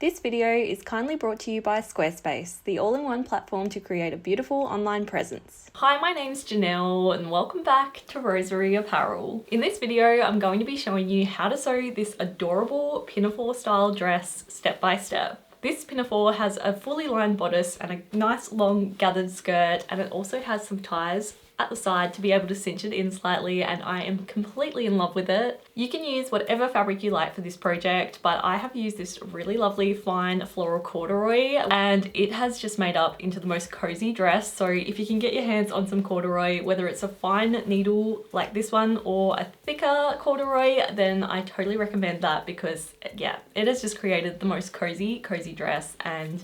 This video is kindly brought to you by Squarespace, the all-in-one platform to create a beautiful online presence. Hi, my name's Janelle and welcome back to Rosery Apparel. In this video, I'm going to be showing you how to sew this adorable pinafore style dress step by step. This pinafore has a fully lined bodice and a nice long gathered skirt, and it also has some ties at the side to be able to cinch it in slightly, and I am completely in love with it. You can use whatever fabric you like for this project, but I have used this really lovely fine floral corduroy and it has just made up into the most cozy dress. So if you can get your hands on some corduroy, whether it's a fine needle like this one or a thicker corduroy, then I totally recommend that because yeah, it has just created the most cozy dress. And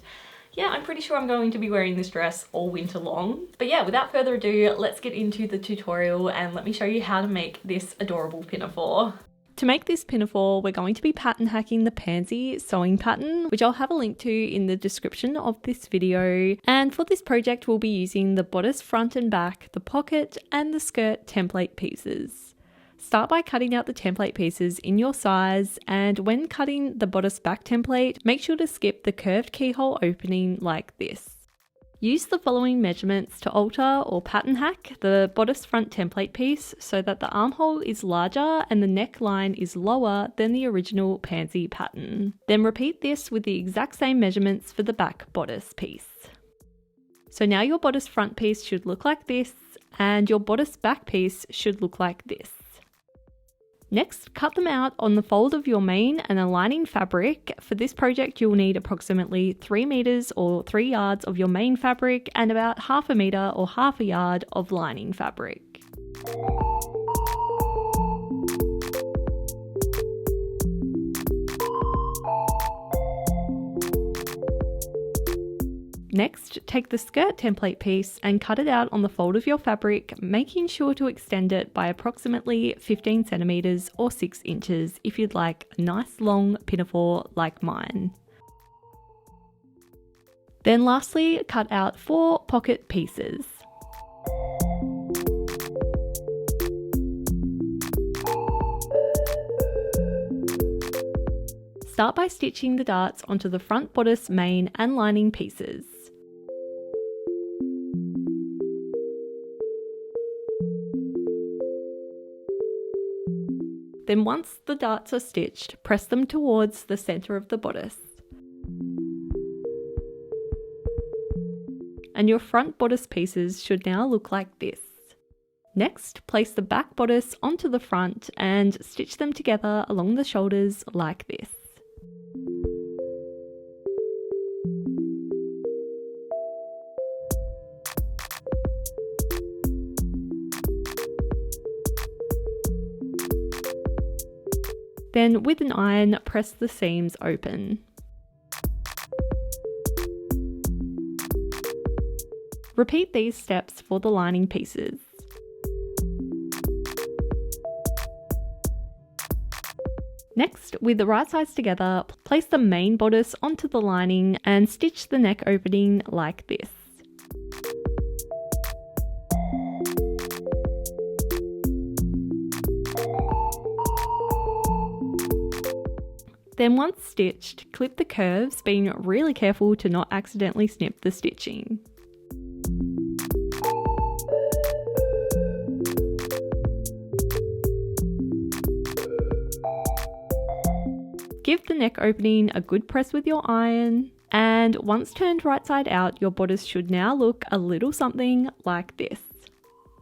yeah, I'm pretty sure I'm going to be wearing this dress all winter long. But yeah, without further ado, let's get into the tutorial and let me show you how to make this adorable pinafore. To make this pinafore, we're going to be pattern hacking the pansy sewing pattern, which I'll have a link to in the description of this video. And for this project, we'll be using the bodice front and back, the pocket, and the skirt template pieces. Start by cutting out the template pieces in your size, and when cutting the bodice back template, make sure to skip the curved keyhole opening like this. Use the following measurements to alter or pattern hack the bodice front template piece so that the armhole is larger and the neckline is lower than the original pansy pattern. Then repeat this with the exact same measurements for the back bodice piece. So now your bodice front piece should look like this, and your bodice back piece should look like this. Next, cut them out on the fold of your main and aligning fabric. For this project, you'll need approximately 3 meters or 3 yards of your main fabric and about half a meter or half a yard of lining fabric. Next, take the skirt template piece and cut it out on the fold of your fabric, making sure to extend it by approximately 15 centimeters or 6 inches if you'd like a nice long pinafore like mine. Then lastly, cut out 4 pocket pieces. Start by stitching the darts onto the front bodice, main and lining pieces. Then once the darts are stitched, press them towards the center of the bodice. And your front bodice pieces should now look like this. Next, place the back bodice onto the front and stitch them together along the shoulders like this. Then with an iron, press the seams open. Repeat these steps for the lining pieces. Next, with the right sides together, place the main bodice onto the lining and stitch the neck opening like this. Then once stitched, clip the curves, being really careful to not accidentally snip the stitching. Give the neck opening a good press with your iron, and once turned right side out, your bodice should now look a little something like this.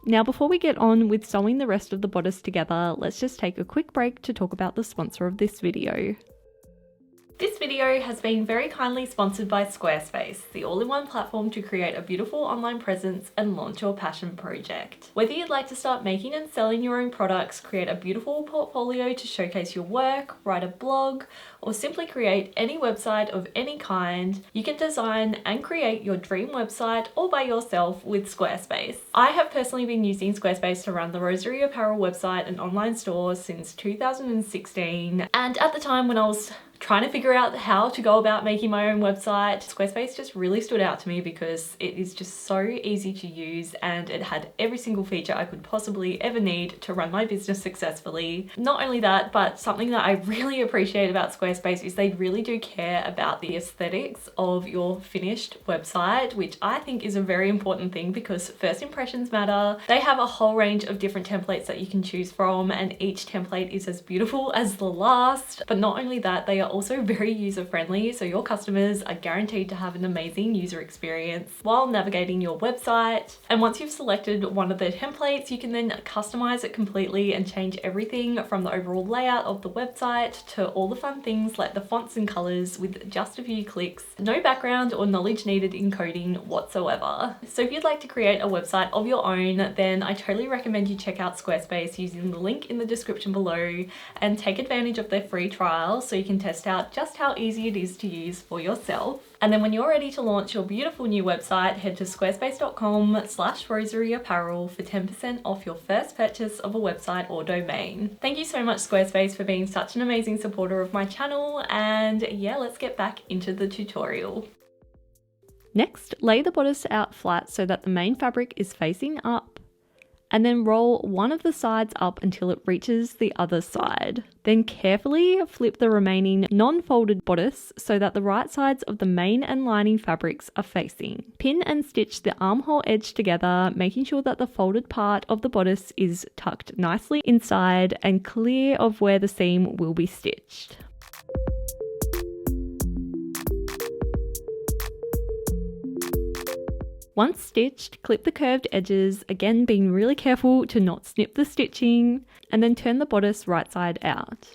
Now before we get on with sewing the rest of the bodice together, let's just take a quick break to talk about the sponsor of this video. This video has been very kindly sponsored by Squarespace, the all-in-one platform to create a beautiful online presence and launch your passion project. Whether you'd like to start making and selling your own products, create a beautiful portfolio to showcase your work, write a blog, or simply create any website of any kind, you can design and create your dream website all by yourself with Squarespace. I have personally been using Squarespace to run the Rosery Apparel website and online store since 2016, and at the time when I was trying to figure out how to go about making my own website, Squarespace just really stood out to me because it is just so easy to use and it had every single feature I could possibly ever need to run my business successfully. Not only that, but something that I really appreciate about Squarespace Squarespace is they really do care about the aesthetics of your finished website, which I think is a very important thing because first impressions matter. They have a whole range of different templates that you can choose from, and each template is as beautiful as the last. But not only that, they are also very user-friendly, so your customers are guaranteed to have an amazing user experience while navigating your website. And once you've selected one of their templates, you can then customize it completely and change everything from the overall layout of the website to all the fun things like the fonts and colors with just a few clicks. No background or knowledge needed in coding whatsoever. So if you'd like to create a website of your own, then I totally recommend you check out Squarespace using the link in the description below and take advantage of their free trial so you can test out just how easy it is to use for yourself. And then when you're ready to launch your beautiful new website, head to squarespace.com/roseryapparel for 10% off your first purchase of a website or domain. Thank you so much, Squarespace, for being such an amazing supporter of my channel. And yeah, let's get back into the tutorial. Next, lay the bodice out flat so that the main fabric is facing up, and then roll one of the sides up until it reaches the other side. Then carefully flip the remaining non-folded bodice so that the right sides of the main and lining fabrics are facing. Pin and stitch the armhole edge together, making sure that the folded part of the bodice is tucked nicely inside and clear of where the seam will be stitched. Once stitched, clip the curved edges, again being really careful to not snip the stitching, and then turn the bodice right side out.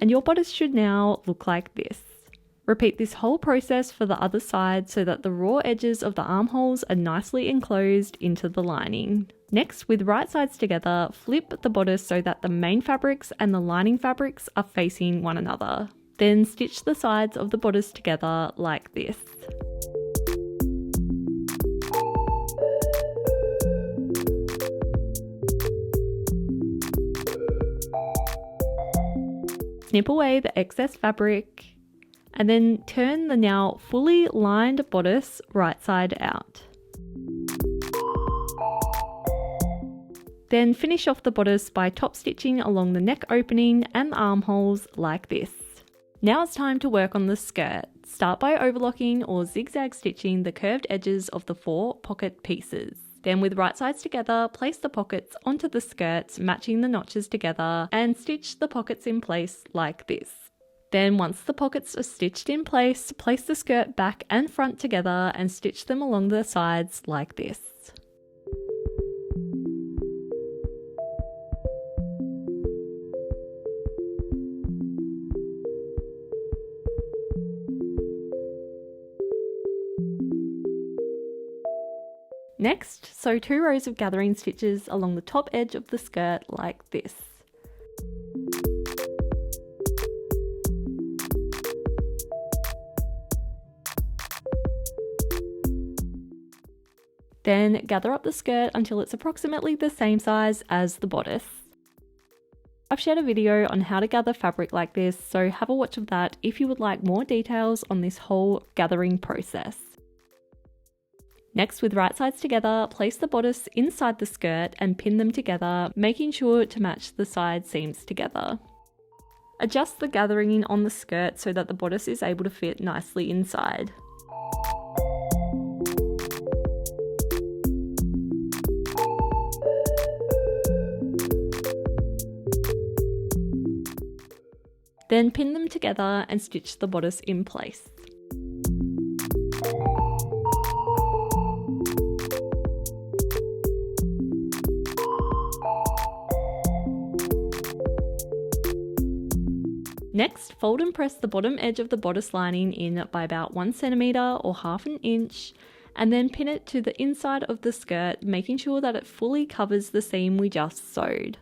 And your bodice should now look like this. Repeat this whole process for the other side so that the raw edges of the armholes are nicely enclosed into the lining. Next, with right sides together, flip the bodice so that the main fabrics and the lining fabrics are facing one another. Then stitch the sides of the bodice together like this. Snip away the excess fabric, and then turn the now fully lined bodice right side out. Then finish off the bodice by top stitching along the neck opening and the armholes like this. Now it's time to work on the skirt. Start by overlocking or zigzag stitching the curved edges of the 4 pocket pieces. Then with right sides together, place the pockets onto the skirts, matching the notches together, and stitch the pockets in place like this. Then once the pockets are stitched in place the skirt back and front together and stitch them along the sides like this. Next, sew 2 rows of gathering stitches along the top edge of the skirt like this. Then gather up the skirt until it's approximately the same size as the bodice. I've shared a video on how to gather fabric like this, so have a watch of that if you would like more details on this whole gathering process. Next, with right sides together, place the bodice inside the skirt and pin them together, making sure to match the side seams together. Adjust the gathering on the skirt so that the bodice is able to fit nicely inside. Then pin them together and stitch the bodice in place. Next, fold and press the bottom edge of the bodice lining in by about 1 centimeter or half an inch, and then pin it to the inside of the skirt, making sure that it fully covers the seam we just sewed.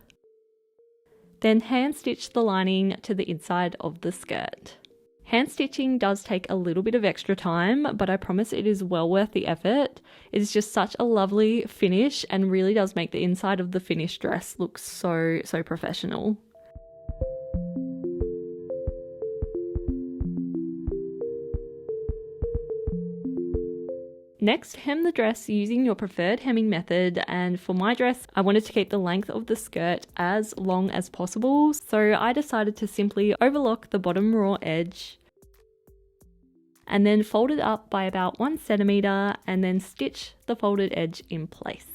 Then hand stitch the lining to the inside of the skirt. Hand stitching does take a little bit of extra time, but I promise it is well worth the effort. It is just such a lovely finish and really does make the inside of the finished dress look so professional. Next, hem the dress using your preferred hemming method, and for my dress, I wanted to keep the length of the skirt as long as possible, so I decided to simply overlock the bottom raw edge and then fold it up by about 1 centimeter and then stitch the folded edge in place.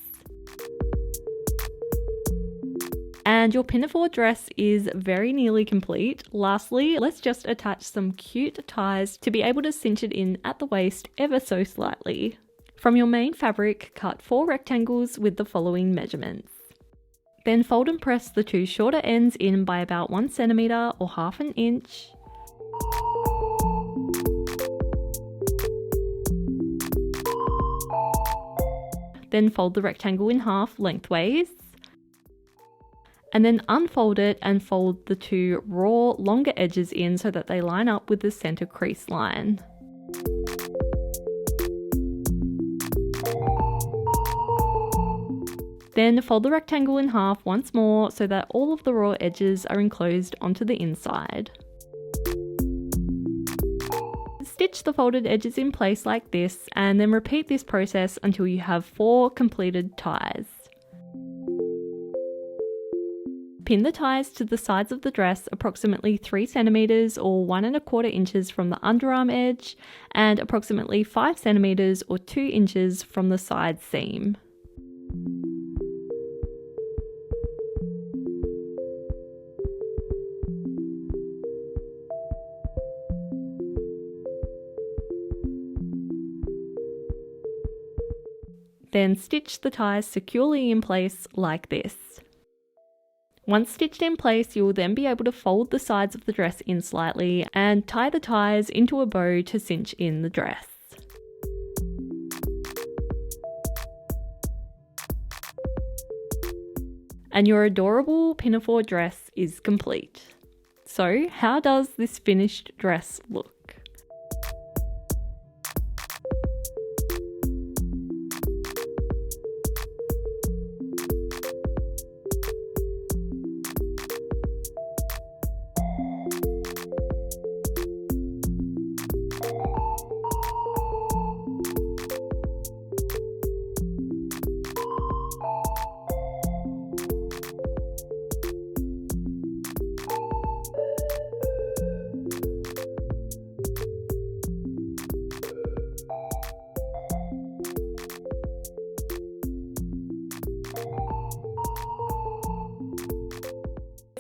And your Pinafore dress is very nearly complete. Lastly, let's just attach some cute ties to be able to cinch it in at the waist ever so slightly. From your main fabric, cut 4 rectangles with the following measurements. Then fold and press the 2 shorter ends in by about 1 centimeter or half an inch. Then fold the rectangle in half lengthways. And then unfold it and fold the 2 raw, longer edges in so that they line up with the center crease line. Then fold the rectangle in half once more so that all of the raw edges are enclosed onto the inside. Stitch the folded edges in place like this, and then repeat this process until you have 4 completed ties. Pin the ties to the sides of the dress approximately 3 centimeters or 1 1/4 inches from the underarm edge and approximately 5 centimeters or 2 inches from the side seam. Then stitch the ties securely in place like this. Once stitched in place, you will then be able to fold the sides of the dress in slightly and tie the ties into a bow to cinch in the dress. And your adorable Pinafore dress is complete. So, how does this finished dress look?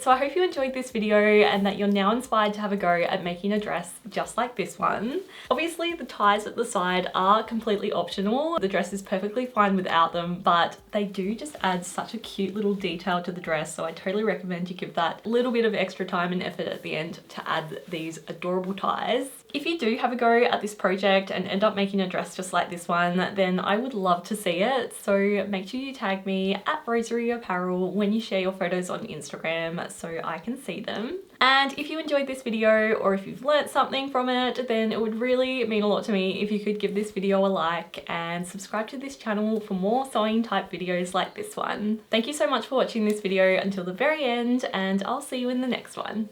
So I hope you enjoyed this video and that you're now inspired to have a go at making a dress just like this one. Obviously the ties at the side are completely optional. The dress is perfectly fine without them, but they do just add such a cute little detail to the dress, so I totally recommend you give that little bit of extra time and effort at the end to add these adorable ties. If you do have a go at this project and end up making a dress just like this one, then I would love to see it. So make sure you tag me at Rosery Apparel when you share your photos on Instagram so I can see them. And if you enjoyed this video or if you've learnt something from it, then it would really mean a lot to me if you could give this video a like and subscribe to this channel for more sewing type videos like this one. Thank you so much for watching this video until the very end, and I'll see you in the next one.